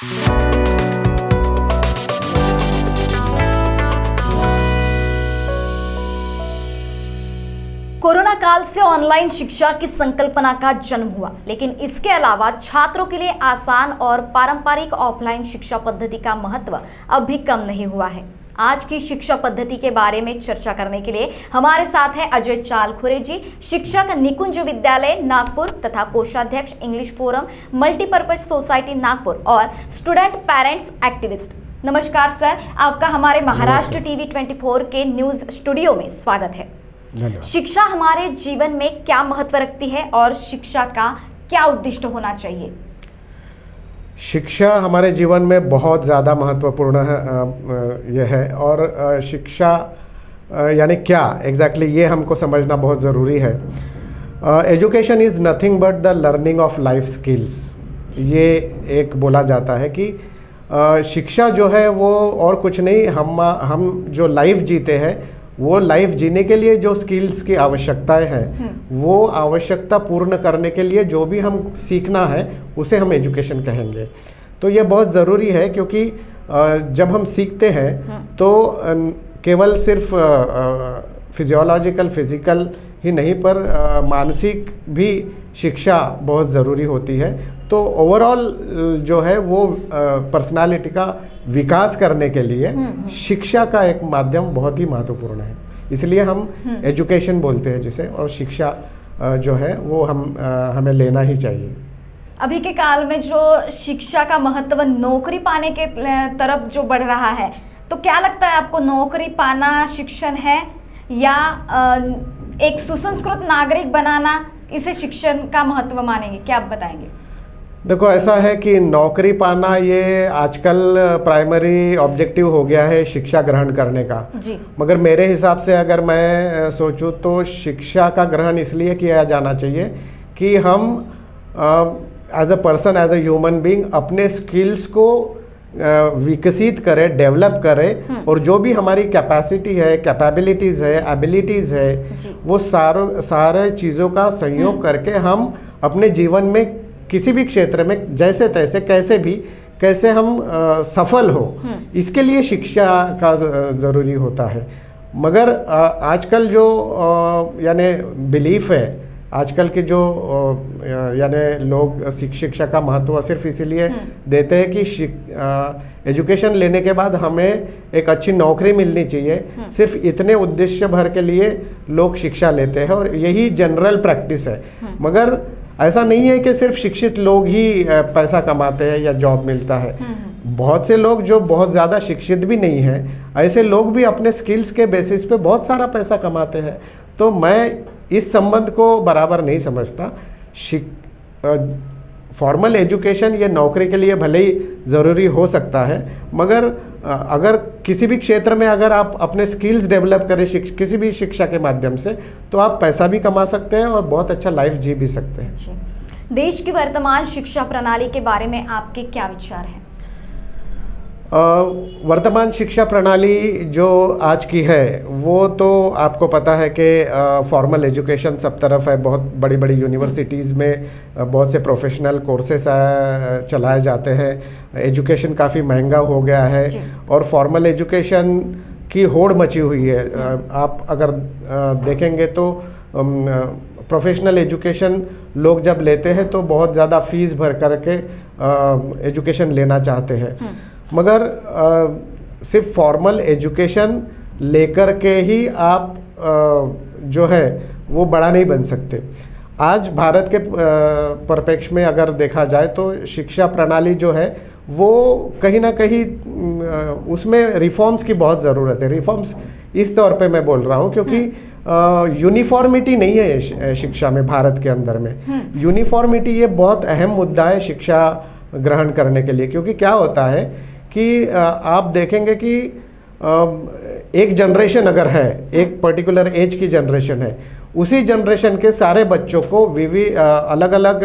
Corona काल से online शिक्षा की संकल्पना का जन्म हुआ, लेकिन इसके अलावा छात्रों के लिए आसान और पारंपरिक ऑफलाइन शिक्षा पद्धति का महत्व अब भी कम नहीं हुआ है। आज की शिक्षा पद्धति के बारे में चर्चा करने के लिए हमारे साथ हैं अजय चालखुरे जी, शिक्षक, निकुंज विद्यालय नागपुर तथा कोषाध्यक्ष, English forum, multipurpose society Nagpur और स्टूडेंट पेरेंट्स एक्टिविस्ट। नमस्कार सर, आपका हमारे महाराष्ट्र टीवी 24 के न्यूज स्टूडियो में स्वागत है। शिक्षा हमारे जीवन में क्या महत्व रखती है और शिक्षा का क्या उद्देश्य होना चाहिए? शिक्षा हमारे जीवन में बहुत ज़्यादा महत्वपूर्ण है, यह है। और शिक्षा यानी क्या एग्जैक्टली ये हमको समझना बहुत ज़रूरी है। Education is nothing but the learning of life skills. ये एक बोला जाता है कि शिक्षा जो है वो और कुछ नहीं, हम जो लाइफ जीते हैं वो लाइफ जीने के लिए जो स्किल्स की आवश्यकताएं हैं वो आवश्यकता पूर्ण करने के लिए जो भी हम सीखना है उसे हम एजुकेशन कहेंगे। तो ये बहुत ज़रूरी है, क्योंकि जब हम सीखते हैं तो केवल सिर्फ फिजियोलॉजिकल फिजिकल ही नहीं पर मानसिक भी शिक्षा बहुत ज़रूरी होती है। तो ओवरऑल जो है वो पर्सनालिटी का विकास करने के लिए शिक्षा का एक माध्यम बहुत ही महत्वपूर्ण है। इसलिए हम एजुकेशन बोलते हैं जिसे, और शिक्षा जो है वो हमें लेना ही चाहिए। अभी के काल में जो शिक्षा का महत्व नौकरी पाने के तरफ जो बढ़ रहा है, तो क्या लगता है आपको, नौकरी पाना शिक्षण है या एक सुसंस्कृत नागरिक बनाना, इसे शिक्षण का महत्व मानेंगे? क्या आप बताएंगे? देखो, ऐसा है कि नौकरी पाना ये आजकल प्राइमरी ऑब्जेक्टिव हो गया है शिक्षा ग्रहण करने का जी। मगर मेरे हिसाब से अगर मैं सोचूं तो शिक्षा का ग्रहण इसलिए किया जाना चाहिए कि हम as a person, as a human being अपने स्किल्स को विकसित करें, डेवलप करें, और जो भी हमारी कैपेसिटी है, कैपेबिलिटीज़ है, एबिलिटीज़ है, वो सारे चीज़ों का संयोग करके हम अपने जीवन में किसी भी क्षेत्र में जैसे तैसे कैसे हम सफल हो, इसके लिए शिक्षा का ज़रूरी होता है। मगर आजकल जो यानी बिलीफ है, आजकल के जो यानी लोग शिक्षा का महत्व सिर्फ इसीलिए देते हैं कि एजुकेशन लेने के बाद हमें एक अच्छी नौकरी मिलनी चाहिए, सिर्फ इतने उद्देश्य भर के लिए लोग शिक्षा लेते हैं और यही जनरल प्रैक्टिस है। मगर ऐसा नहीं है कि सिर्फ शिक्षित लोग ही पैसा कमाते हैं या जॉब मिलता है। बहुत से लोग जो बहुत ज़्यादा शिक्षित भी नहीं हैं, ऐसे लोग भी अपने स्किल्स के बेसिस पे बहुत सारा पैसा कमाते हैं। तो मैं इस संबंध को बराबर नहीं समझता। फॉर्मल एजुकेशन ये नौकरी के लिए भले ही ज़रूरी हो सकता है, मगर अगर किसी भी क्षेत्र में अगर आप अपने स्किल्स डेवलप करें किसी भी शिक्षा के माध्यम से, तो आप पैसा भी कमा सकते हैं और बहुत अच्छा लाइफ जी भी सकते हैं। देश की वर्तमान शिक्षा प्रणाली के बारे में आपके क्या विचार हैं? वर्तमान शिक्षा प्रणाली जो आज की है वो तो आपको पता है कि फॉर्मल एजुकेशन सब तरफ है। बहुत बड़ी बड़ी यूनिवर्सिटीज़ में बहुत से प्रोफेशनल कोर्सेस चलाए जाते हैं। एजुकेशन काफ़ी महंगा हो गया है और फॉर्मल एजुकेशन की होड़ मची हुई है। आप अगर देखेंगे तो प्रोफेशनल एजुकेशन लोग जब लेते हैं तो बहुत ज़्यादा फीस भर करके एजुकेशन लेना चाहते हैं, मगर सिर्फ फॉर्मल एजुकेशन लेकर के ही आप जो है वो बड़ा नहीं बन सकते। आज भारत के परिप्रेक्ष्य में अगर देखा जाए तो शिक्षा प्रणाली जो है वो कहीं ना कहीं उसमें रिफॉर्म्स की बहुत ज़रूरत है। रिफॉर्म्स इस तौर पे मैं बोल रहा हूँ क्योंकि यूनिफॉर्मिटी नहीं है शिक्षा में भारत के अंदर में। यूनिफॉर्मिटी ये बहुत अहम मुद्दा है शिक्षा ग्रहण करने के लिए, क्योंकि क्या होता है कि आप देखेंगे कि एक जनरेशन अगर है, एक पर्टिकुलर एज की जनरेशन है, उसी जनरेशन के सारे बच्चों को अलग अलग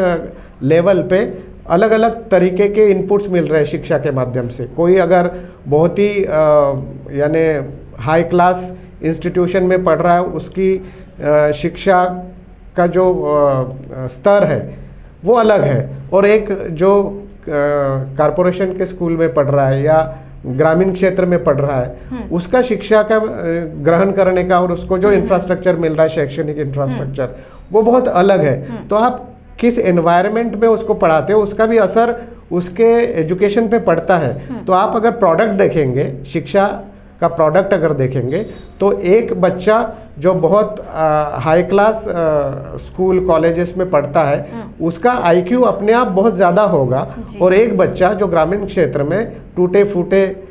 लेवल पे अलग अलग तरीके के इनपुट्स मिल रहे हैं शिक्षा के माध्यम से। कोई अगर बहुत ही यानी हाई क्लास इंस्टीट्यूशन में पढ़ रहा है, उसकी शिक्षा का जो स्तर है वो अलग है, और एक जो कारपोरेशन के स्कूल में पढ़ रहा है या ग्रामीण क्षेत्र में पढ़ रहा है, उसका शिक्षा का ग्रहण करने का और उसको जो इंफ्रास्ट्रक्चर मिल रहा है, शैक्षणिक इंफ्रास्ट्रक्चर, वो बहुत अलग है। तो आप किस एनवायरनमेंट में उसको पढ़ाते हो, उसका भी असर उसके एजुकेशन पे पड़ता है। तो आप अगर प्रोडक्ट देखेंगे, शिक्षा का प्रोडक्ट अगर देखेंगे, तो एक बच्चा जो बहुत हाई क्लास स्कूल कॉलेजेस में पढ़ता है, उसका आईक्यू अपने आप बहुत ज़्यादा होगा, और एक बच्चा जो ग्रामीण क्षेत्र में टूटे फूटे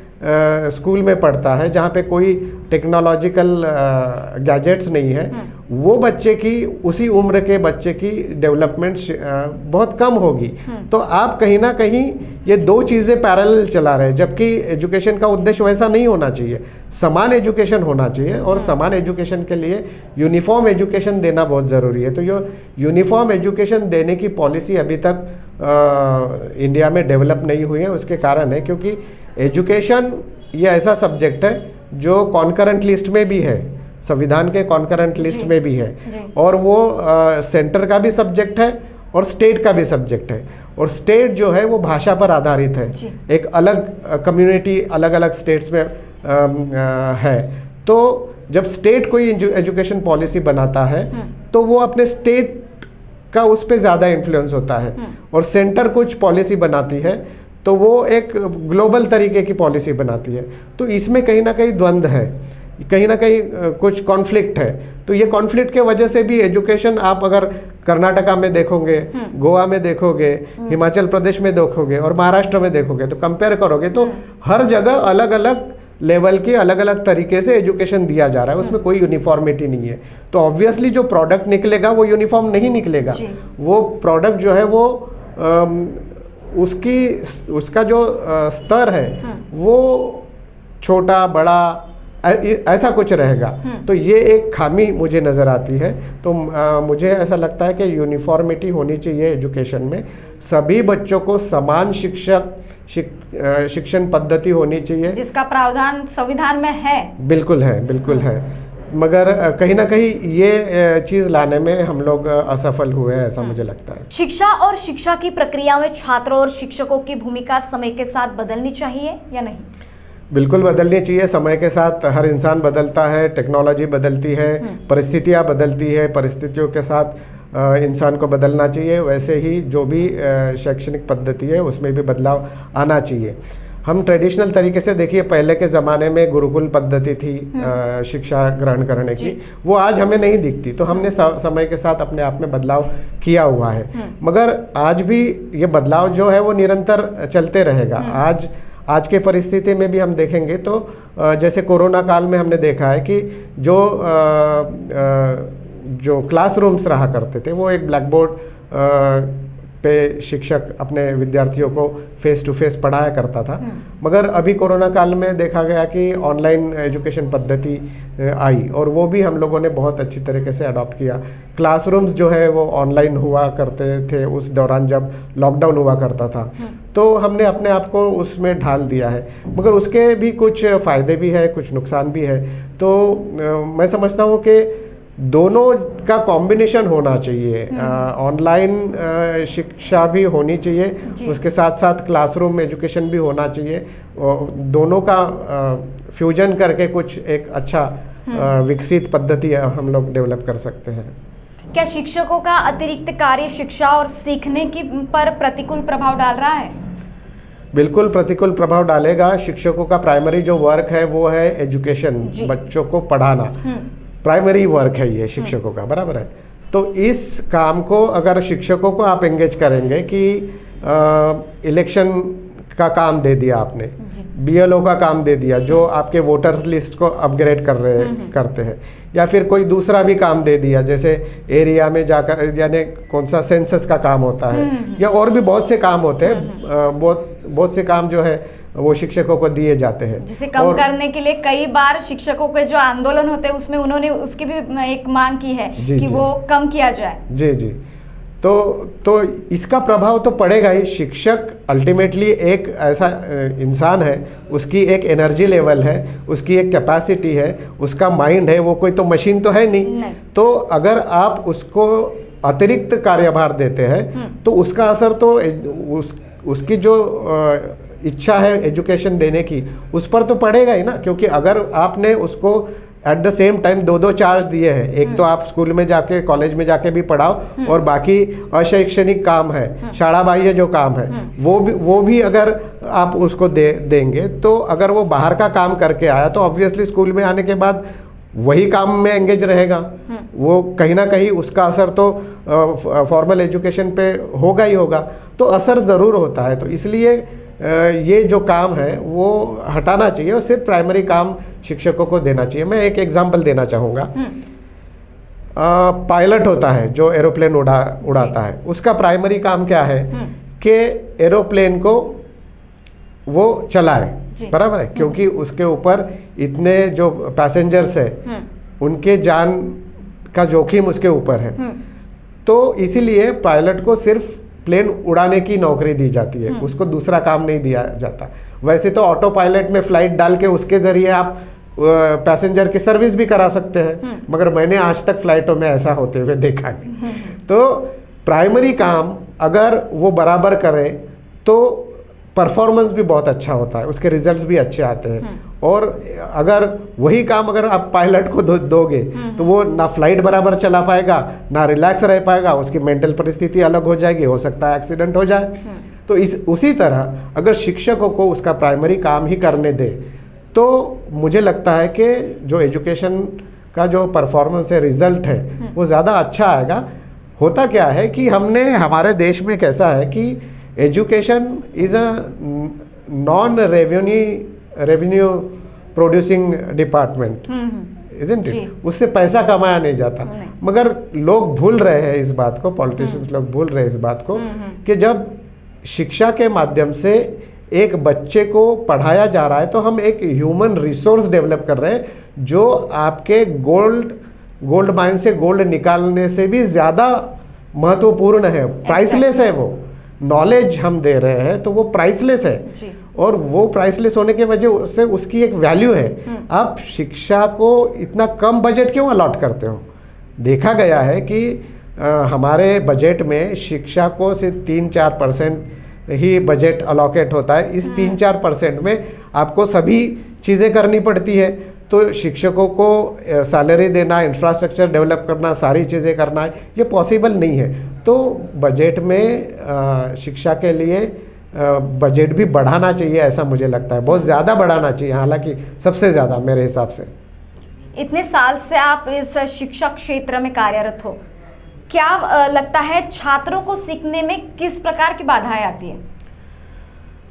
स्कूल में पढ़ता है, जहाँ पे कोई टेक्नोलॉजिकल गैजेट्स नहीं है, वो बच्चे की, उसी उम्र के बच्चे की डेवलपमेंट बहुत कम होगी। तो आप कहीं ना कहीं ये दो चीज़ें पैरेलल चला रहे हैं, जबकि एजुकेशन का उद्देश्य वैसा नहीं होना चाहिए। समान एजुकेशन होना चाहिए, और समान एजुकेशन के लिए यूनिफॉर्म एजुकेशन देना बहुत ज़रूरी है। तो ये यूनिफॉर्म एजुकेशन देने की पॉलिसी अभी तक इंडिया में डेवलप नहीं हुई है। उसके कारण है क्योंकि एजुकेशन ये ऐसा सब्जेक्ट है जो कॉन्करेंट लिस्ट में भी है, संविधान के कॉन्करेंट लिस्ट में भी है, और वो सेंटर का भी सब्जेक्ट है और स्टेट का भी सब्जेक्ट है। और स्टेट जो है वो भाषा पर आधारित है, एक अलग कम्युनिटी अलग अलग स्टेट्स में है। तो जब स्टेट कोई एजुकेशन पॉलिसी बनाता है तो वो अपने स्टेट का उस पर ज़्यादा इन्फ्लुएंस होता है, और सेंटर कुछ पॉलिसी बनाती है तो वो एक ग्लोबल तरीके की पॉलिसी बनाती है। तो इसमें कहीं ना कहीं द्वंद्व है, कहीं ना कहीं कुछ कॉन्फ्लिक्ट है। तो ये कॉन्फ्लिक्ट के वजह से भी एजुकेशन, आप अगर कर्नाटका में देखोगे, गोवा में देखोगे, हिमाचल प्रदेश में देखोगे और महाराष्ट्र में देखोगे, तो कंपेयर करोगे तो हर जगह अलग अलग लेवल की अलग अलग तरीके से एजुकेशन दिया जा रहा है, उसमें कोई यूनिफॉर्मिटी नहीं है। तो ऑब्वियसली जो प्रोडक्ट निकलेगा वो यूनिफॉर्म नहीं निकलेगा। वो प्रोडक्ट जो है वो उसका जो स्तर है वो छोटा बड़ा ऐसा कुछ रहेगा। तो ये एक खामी मुझे नज़र आती है। तो मुझे ऐसा लगता है कि यूनिफॉर्मिटी होनी चाहिए एजुकेशन में, सभी बच्चों को समान शिक्षण पद्धति होनी चाहिए, जिसका प्रावधान संविधान में है। बिल्कुल है, बिल्कुल है। मगर कहीं ना कहीं ये चीज़ लाने में हम लोग असफल हुए हैं, ऐसा मुझे लगता है। शिक्षा और शिक्षा की प्रक्रिया में छात्रों और शिक्षकों की भूमिका समय के साथ बदलनी चाहिए या नहीं? बिल्कुल बदलनी चाहिए। समय के साथ हर इंसान बदलता है, टेक्नोलॉजी बदलती है, परिस्थितियाँ बदलती है, परिस्थितियों के साथ इंसान को बदलना चाहिए। वैसे ही जो भी शैक्षणिक पद्धति है उसमें भी बदलाव आना चाहिए। हम ट्रेडिशनल तरीके से देखिए, पहले के ज़माने में गुरुकुल पद्धति थी शिक्षा ग्रहण करने की, वो आज हमें नहीं दिखती। तो हमने समय के साथ अपने आप में बदलाव किया हुआ है, मगर आज भी ये बदलाव जो है वो निरंतर चलते रहेगा। आज के परिस्थिति में भी हम देखेंगे तो जैसे कोरोना काल में हमने देखा है कि जो क्लासरूम्स रहा करते थे वो एक ब्लैक बोर्ड पे शिक्षक अपने विद्यार्थियों को फेस टू फेस पढ़ाया करता था। मगर अभी कोरोना काल में देखा गया कि ऑनलाइन एजुकेशन पद्धति आई, और वो भी हम लोगों ने बहुत अच्छी तरीके से अडॉप्ट किया। क्लासरूम्स जो है वो ऑनलाइन हुआ करते थे उस दौरान जब लॉकडाउन हुआ करता था, तो हमने अपने आप को उसमें ढाल दिया है। मगर उसके भी कुछ फ़ायदे भी है, कुछ नुकसान भी है। तो मैं समझता हूँ कि दोनों का कॉम्बिनेशन होना चाहिए। ऑनलाइन शिक्षा भी होनी चाहिए, उसके साथ साथ क्लासरूम एजुकेशन भी होना चाहिए। दोनों का फ्यूजन करके कुछ एक अच्छा विकसित पद्धति हम लोग डेवलप कर सकते हैं। क्या शिक्षकों का अतिरिक्त कार्य शिक्षा और सीखने की पर प्रतिकूल प्रभाव डाल रहा है? बिल्कुल प्रतिकूल प्रभाव डालेगा। शिक्षकों का प्राइमरी जो वर्क है वो है एजुकेशन, बच्चों को पढ़ाना, प्राइमरी वर्क है ये शिक्षकों का, बराबर है। तो इस काम को अगर शिक्षकों को आप एंगेज करेंगे कि इलेक्शन का काम दे दिया आपने, BLO का काम दे दिया जो आपके वोटर लिस्ट को अपग्रेड करते हैं, या फिर कोई दूसरा भी काम दे दिया जैसे एरिया में जाकर, यानी कौन सा सेंसस का काम होता है, या और भी बहुत से काम होते हैं, बहुत से काम जो है वो शिक्षकों को दिए जाते हैं। जिसे कम करने के लिए कई बार शिक्षकों के जो आंदोलन होते हैं उसमें उन्होंने उसकी भी एक मांग की है कि वो कम किया जाए। जी जी। तो इसका प्रभाव तो पड़ेगा ही। शिक्षक अल्टीमेटली एक ऐसा इंसान है, उसकी एक एनर्जी लेवल है, उसकी एक कैपेसिटी है, उसका माइंड है, वो कोई तो मशीन तो है नहीं। तो अगर आप उसको अतिरिक्त कार्यभार देते हैं तो उसका असर तो उसकी जो इच्छा है एजुकेशन देने की, उस पर तो पड़ेगा ही ना। क्योंकि अगर आपने उसको एट द सेम टाइम दो चार्ज दिए हैं, एक तो आप स्कूल में जाके कॉलेज में जाके भी पढ़ाओ और बाकी अशैक्षणिक काम है, शाला बाह्य जो काम है वो भी अगर आप उसको देंगे, तो अगर वो बाहर का काम करके आया तो ऑब्वियसली स्कूल में आने के बाद वही काम में एंगेज रहेगा। वो कहीं ना कहीं उसका असर तो फॉर्मल एजुकेशन पे होगा ही होगा, तो असर ज़रूर होता है। तो इसलिए ये जो काम है वो हटाना चाहिए और सिर्फ प्राइमरी काम शिक्षकों को देना चाहिए। मैं एक एग्जांपल देना चाहूँगा। पायलट होता है जो एरोप्लेन उड़ाता है, उसका प्राइमरी काम क्या है कि एरोप्लेन को वो चलाए, बराबर है, क्योंकि उसके ऊपर इतने जो पैसेंजर्स है उनके जान का जोखिम उसके ऊपर है। तो इसीलिए पायलट को सिर्फ प्लेन उड़ाने की नौकरी दी जाती है, उसको दूसरा काम नहीं दिया जाता। वैसे तो ऑटो पायलट में फ्लाइट डाल के उसके जरिए आप पैसेंजर की सर्विस भी करा सकते हैं, मगर मैंने आज तक फ्लाइटों में ऐसा होते हुए देखा नहीं। तो प्राइमरी काम अगर वो बराबर करे तो परफॉर्मेंस भी बहुत अच्छा होता है, उसके रिजल्ट्स भी अच्छे आते हैं। और अगर वही काम अगर आप पायलट को दोगे तो वो ना फ्लाइट बराबर चला पाएगा, ना रिलैक्स रह पाएगा, उसकी मेंटल परिस्थिति अलग हो जाएगी, हो सकता है एक्सीडेंट हो जाए। तो उसी तरह अगर शिक्षकों को उसका प्राइमरी काम ही करने दे तो मुझे लगता है कि जो एजुकेशन का जो परफॉर्मेंस है, रिजल्ट है, वो ज़्यादा अच्छा आएगा। होता क्या है कि हमने हमारे देश में कैसा है कि education is a non revenue producing department, isn't it? उससे पैसा कमाया नहीं जाता। मगर लोग भूल रहे हैं इस बात को, पॉलिटिशियंस लोग भूल रहे हैं इस बात को कि जब शिक्षा के माध्यम से एक बच्चे को पढ़ाया जा रहा है तो हम एक ह्यूमन रिसोर्स डेवलप कर रहे हैं जो आपके गोल्ड माइन से गोल्ड निकालने से भी ज़्यादा महत्वपूर्ण है, प्राइसलेस है। वो नॉलेज हम दे रहे हैं तो वो प्राइसलेस है जी। और वो प्राइसलेस होने की वजह से उसकी एक वैल्यू है। आप शिक्षा को इतना कम बजट क्यों अलॉट करते हो? देखा गया है कि हमारे बजट में शिक्षा को सिर्फ 3-4% ही बजट अलोकेट होता है। इस 3-4% में आपको सभी चीज़ें करनी पड़ती है। तो शिक्षकों को सैलरी देना, इंफ्रास्ट्रक्चर डेवलप करना, सारी चीज़ें करना, ये पॉसिबल नहीं है। तो बजट में शिक्षा के लिए बजट भी बढ़ाना चाहिए, ऐसा मुझे लगता है, बहुत ज़्यादा बढ़ाना चाहिए, हालांकि सबसे ज़्यादा मेरे हिसाब से। इतने साल से आप इस शिक्षा क्षेत्र में कार्यरत हो, क्या लगता है छात्रों को सीखने में किस प्रकार की बाधाएं आती है?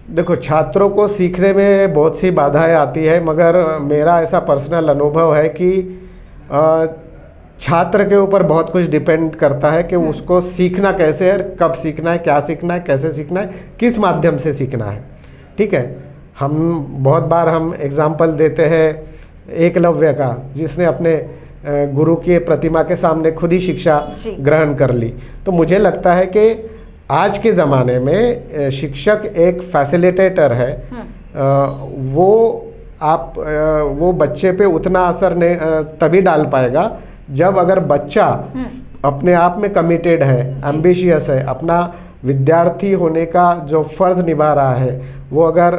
देखो, छात्रों को सीखने में बहुत सी बाधाएं आती है, मगर मेरा ऐसा पर्सनल अनुभव है कि छात्र के ऊपर बहुत कुछ डिपेंड करता है कि उसको सीखना कैसे है, कब सीखना है, क्या सीखना है, कैसे सीखना है, किस माध्यम से सीखना है। ठीक है, हम बहुत बार हम एग्जाम्पल देते हैं एकलव्य का, जिसने अपने गुरु की प्रतिमा के सामने खुद ही शिक्षा ग्रहण कर ली। तो मुझे लगता है कि आज के ज़माने में शिक्षक एक फैसिलिटेटर है। वो बच्चे पे उतना असर नहीं तभी डाल पाएगा जब अगर बच्चा अपने आप में कमिटेड है, एम्बिशियस है, अपना विद्यार्थी होने का जो फ़र्ज़ निभा रहा है, वो अगर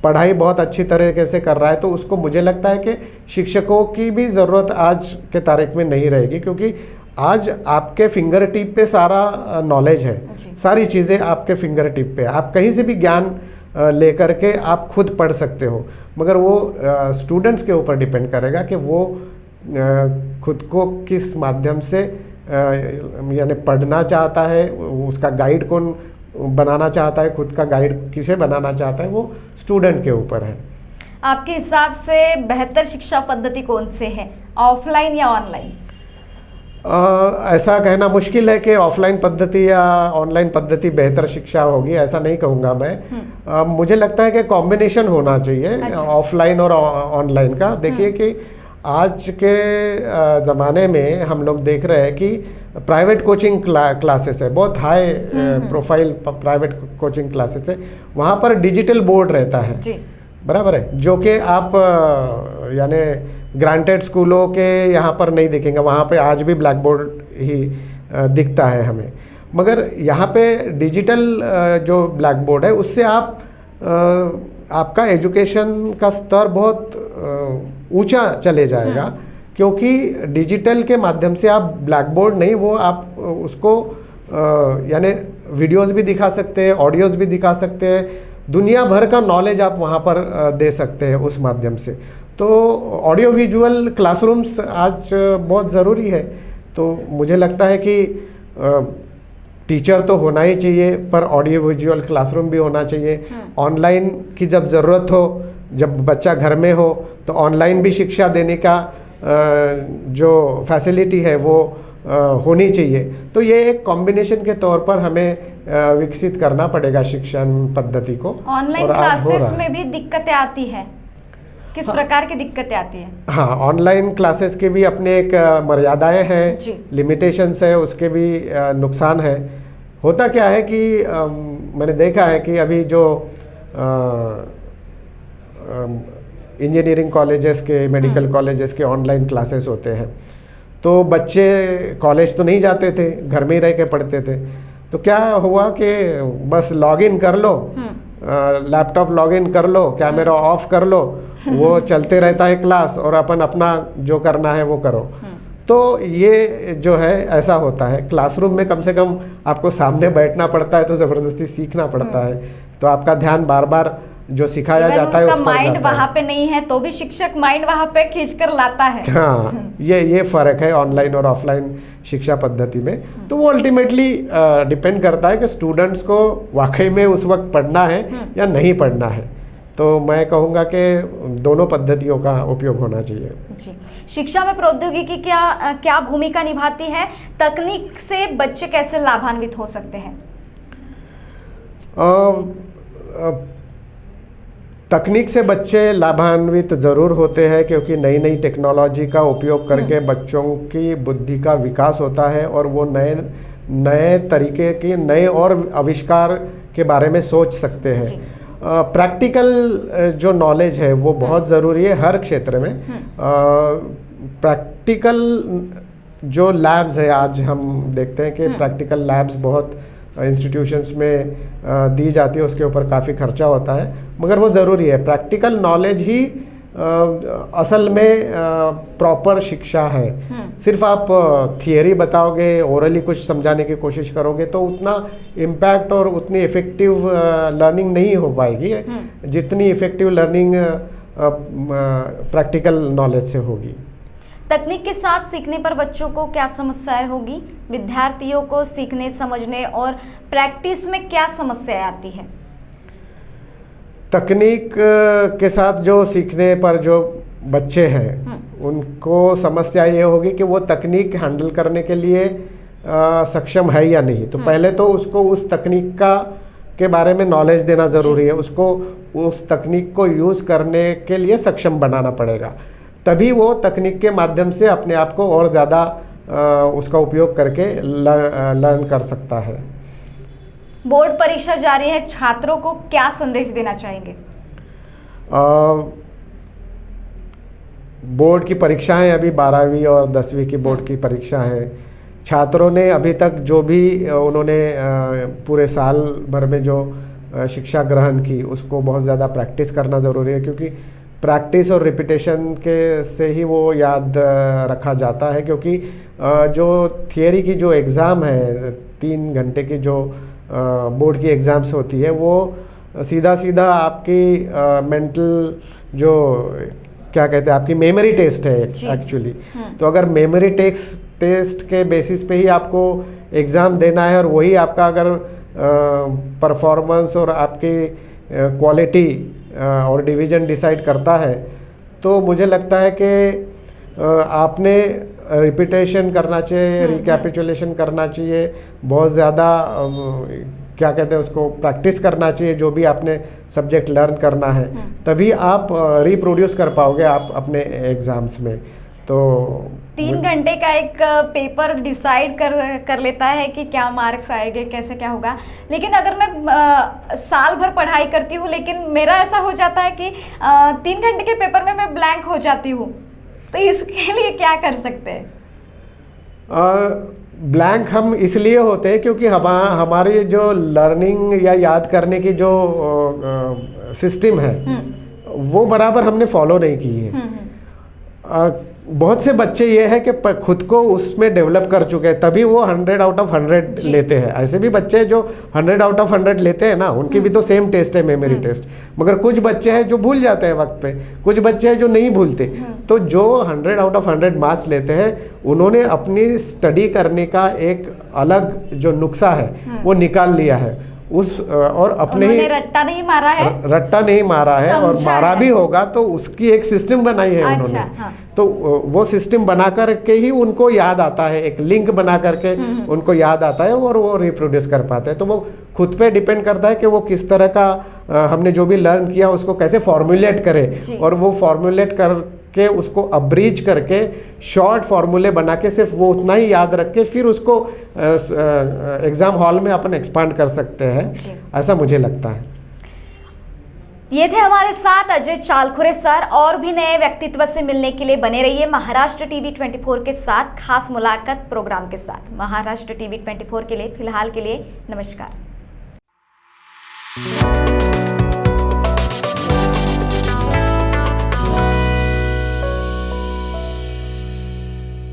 पढ़ाई बहुत अच्छी तरीके से कर रहा है, तो उसको मुझे लगता है कि शिक्षकों की भी ज़रूरत आज के तारीख में नहीं रहेगी। क्योंकि आज आपके फिंगर टिप पे सारा नॉलेज है, सारी चीज़ें आपके फिंगर टिप पे, आप कहीं से भी ज्ञान लेकर के आप खुद पढ़ सकते हो। मगर वो स्टूडेंट्स के ऊपर डिपेंड करेगा कि वो खुद को किस माध्यम से यानी पढ़ना चाहता है, उसका गाइड कौन बनाना चाहता है, खुद का गाइड किसे बनाना चाहता है, वो स्टूडेंट के ऊपर है। आपके हिसाब से बेहतर शिक्षा पद्धति कौन से है, ऑफलाइन या ऑनलाइन? ऐसा कहना मुश्किल है कि ऑफलाइन पद्धति या ऑनलाइन पद्धति बेहतर शिक्षा होगी, ऐसा नहीं कहूँगा मैं। मुझे लगता है कि कॉम्बिनेशन होना चाहिए ऑफलाइन और ऑनलाइन का। देखिए कि आज के ज़माने में हम लोग देख रहे हैं कि प्राइवेट कोचिंग क्लासेस है, बहुत high profile private coaching classes है, वहाँ पर डिजिटल बोर्ड रहता है जी। बराबर है, जो कि आप यानी ग्रांटेड स्कूलों के यहाँ पर नहीं दिखेंगे, वहाँ पे आज भी ब्लैक बोर्ड ही दिखता है हमें। मगर यहाँ पे डिजिटल जो ब्लैक बोर्ड है उससे आपका एजुकेशन का स्तर बहुत ऊंचा चले जाएगा, क्योंकि डिजिटल के माध्यम से आप ब्लैक बोर्ड नहीं, वो आप उसको यानी वीडियोस भी दिखा सकते हैं, ऑडियोज भी दिखा सकते हैं, दुनिया भर का नॉलेज आप वहाँ पर दे सकते हैं उस माध्यम से। तो ऑडियो विजुअल क्लासरूम्स आज बहुत ज़रूरी है। तो मुझे लगता है कि टीचर तो होना ही चाहिए, पर ऑडियो विजुअल क्लासरूम भी होना चाहिए। ऑनलाइन की जब ज़रूरत हो, जब बच्चा घर में हो, तो ऑनलाइन भी शिक्षा देने का जो फैसिलिटी है वो होनी चाहिए। तो ये एक कॉम्बिनेशन के तौर पर हमें विकसित करना पड़ेगा शिक्षण पद्धति को। ऑनलाइन क्लासेस में भी दिक्कतें आती है, किस प्रकार की दिक्कतें आती है? हाँ, ऑनलाइन क्लासेस के भी अपने एक मर्यादाएं हैं, लिमिटेशंस है, उसके भी नुकसान है। होता क्या है कि मैंने देखा है कि अभी जो इंजीनियरिंग कॉलेजेस के, मेडिकल कॉलेजेस के ऑनलाइन क्लासेस होते हैं, तो बच्चे कॉलेज तो नहीं जाते थे, घर में ही रह के पढ़ते थे। तो क्या हुआ कि बस लॉगिन कर लो, लैपटॉप लॉगिन कर लो, कैमरा ऑफ कर लो, वो चलते रहता है क्लास, और अपन अपना जो करना है वो करो। तो ये जो है ऐसा होता है। क्लासरूम में कम से कम आपको सामने बैठना पड़ता है, तो ज़बरदस्ती सीखना पड़ता है, तो आपका ध्यान बार बार जो सिखाया जाता है उस पर माइंड वहाँ पे नहीं है, तो भी शिक्षक माइंड वहाँ पे खींच कर लाता है। हाँ, ये फ़र्क है ऑनलाइन और ऑफलाइन शिक्षा पद्धति में। तो वो अल्टीमेटली डिपेंड करता है कि स्टूडेंट्स को वाकई में उस वक्त पढ़ना है या नहीं पढ़ना है। तो मैं कहूँगा कि दोनों पद्धतियों का उपयोग होना चाहिए। जी, शिक्षा में प्रौद्योगिकी क्या भूमिका निभाती है? तकनीक से बच्चे कैसे लाभान्वित हो सकते हैं? तकनीक से बच्चे लाभान्वित ज़रूर होते हैं, क्योंकि नई नई टेक्नोलॉजी का उपयोग करके बच्चों की बुद्धि का विकास होता है, और वो नए तरीके के नए और आविष्कार के बारे में सोच सकते हैं। प्रैक्टिकल जो नॉलेज है वो बहुत ज़रूरी है हर क्षेत्र में। प्रैक्टिकल जो लैब्स है, आज हम देखते हैं कि प्रैक्टिकल लैब्स बहुत इंस्टीट्यूशंस में दी जाती है, उसके ऊपर काफ़ी खर्चा होता है, मगर वो ज़रूरी है। प्रैक्टिकल नॉलेज ही असल में प्रॉपर शिक्षा है। सिर्फ आप थियरी बताओगे, ओरली कुछ समझाने की कोशिश करोगे, तो उतना इम्पैक्ट और उतनी इफ़ेक्टिव लर्निंग नहीं हो पाएगी जितनी इफ़ेक्टिव लर्निंग प्रैक्टिकल नॉलेज से होगी। तकनीक के साथ सीखने पर बच्चों को क्या समस्याएं होगी? विद्यार्थियों को सीखने, समझने और प्रैक्टिस में क्या समस्याएं आती है? तकनीक के साथ जो सीखने पर जो बच्चे हैं उनको समस्या ये होगी कि वो तकनीक हैंडल करने के लिए सक्षम है या नहीं। तो पहले तो उसको उस तकनीक के बारे में नॉलेज देना ज़रूरी है, उसको उस तकनीक को यूज़ करने के लिए सक्षम बनाना पड़ेगा, तभी वो तकनीक के माध्यम से अपने आप को और ज़्यादा उसका उपयोग करके लर्न कर सकता है। बोर्ड परीक्षा जारी है, छात्रों को क्या संदेश देना चाहेंगे? बोर्ड की परीक्षाएं अभी 12वीं और 10वीं की बोर्ड की परीक्षा है। छात्रों ने अभी तक जो भी उन्होंने पूरे साल भर में जो शिक्षा ग्रहण की, उसको बहुत ज़्यादा प्रैक्टिस करना ज़रूरी है, क्योंकि प्रैक्टिस और रिपीटेशन के से ही वो याद रखा जाता है। क्योंकि जो थियरी की जो एग्ज़ाम है, 3 घंटे की जो बोर्ड की एग्ज़ाम्स होती है, वो सीधा आपकी मेंटल जो क्या कहते हैं, आपकी मेमोरी टेस्ट है एक्चुअली। तो अगर मेमोरी टेस्ट के बेसिस पे ही आपको एग्ज़ाम देना है, और वही आपका अगर परफॉर्मेंस और आपकी क्वालिटी और डिवीज़न डिसाइड करता है, तो मुझे लगता है कि आपने रिपीटेशन करना चाहिए, रिकैपिचुलेशन करना चाहिए, बहुत ज़्यादा क्या कहते हैं उसको प्रैक्टिस करना चाहिए, जो भी आपने सब्जेक्ट लर्न करना है, तभी आप रिप्रोड्यूस कर पाओगे आप अपने एग्ज़ाम्स में। तो 3 घंटे का एक पेपर डिसाइड कर लेता है कि क्या मार्क्स आएंगे, कैसे क्या होगा। लेकिन अगर मैं साल भर पढ़ाई करती हूँ, लेकिन मेरा ऐसा हो जाता है कि 3 घंटे के पेपर में मैं ब्लैंक हो जाती हूँ, तो इसके लिए क्या कर सकते हैं? ब्लैंक हम इसलिए होते हैं क्योंकि हमारी जो लर्निंग या याद करने की जो सिस्टम है वो बराबर हमने फॉलो नहीं की है। बहुत से बच्चे ये है कि खुद को उसमें डेवलप कर चुके हैं, तभी वो 100 आउट ऑफ 100 लेते हैं। ऐसे भी बच्चे जो 100 आउट ऑफ 100 लेते हैं ना, उनकी भी तो सेम टेस्ट है, मेमोरी टेस्ट। मगर कुछ बच्चे हैं जो भूल जाते हैं वक्त पे, कुछ बच्चे हैं जो नहीं भूलते। तो जो 100 आउट ऑफ 100 मार्क्स लेते हैं, उन्होंने अपनी स्टडी करने का एक अलग जो नुस्खा है वो निकाल लिया है। और अपने ही रट्टा नहीं मारा है, रट्टा नहीं मारा है, और मारा भी होगा तो उसकी एक सिस्टम बनाई है उन्होंने। हाँ। तो वो सिस्टम बना करके ही उनको याद आता है, एक लिंक बना करके उनको याद आता है और वो रिप्रोड्यूस कर पाते हैं। तो वो खुद पे डिपेंड करता है कि वो किस तरह का हमने जो भी लर्न किया उसको कैसे फॉर्मुलेट करे, और वो फॉर्मुलेट करके उसको अब्रीज करके शॉर्ट फॉर्मूले बना के सिर्फ वो उतना ही याद रख के फिर उसको एग्जाम हॉल में अपन एक्सपांड कर सकते हैं, ऐसा मुझे लगता है। ये थे हमारे साथ अजय चालखुरे सर। और भी नए व्यक्तित्व से मिलने के लिए बने रहिए महाराष्ट्र टीवी 24 के साथ, खास मुलाकात प्रोग्राम के साथ। महाराष्ट्र टीवी 24 के लिए फिलहाल के लिए नमस्कार।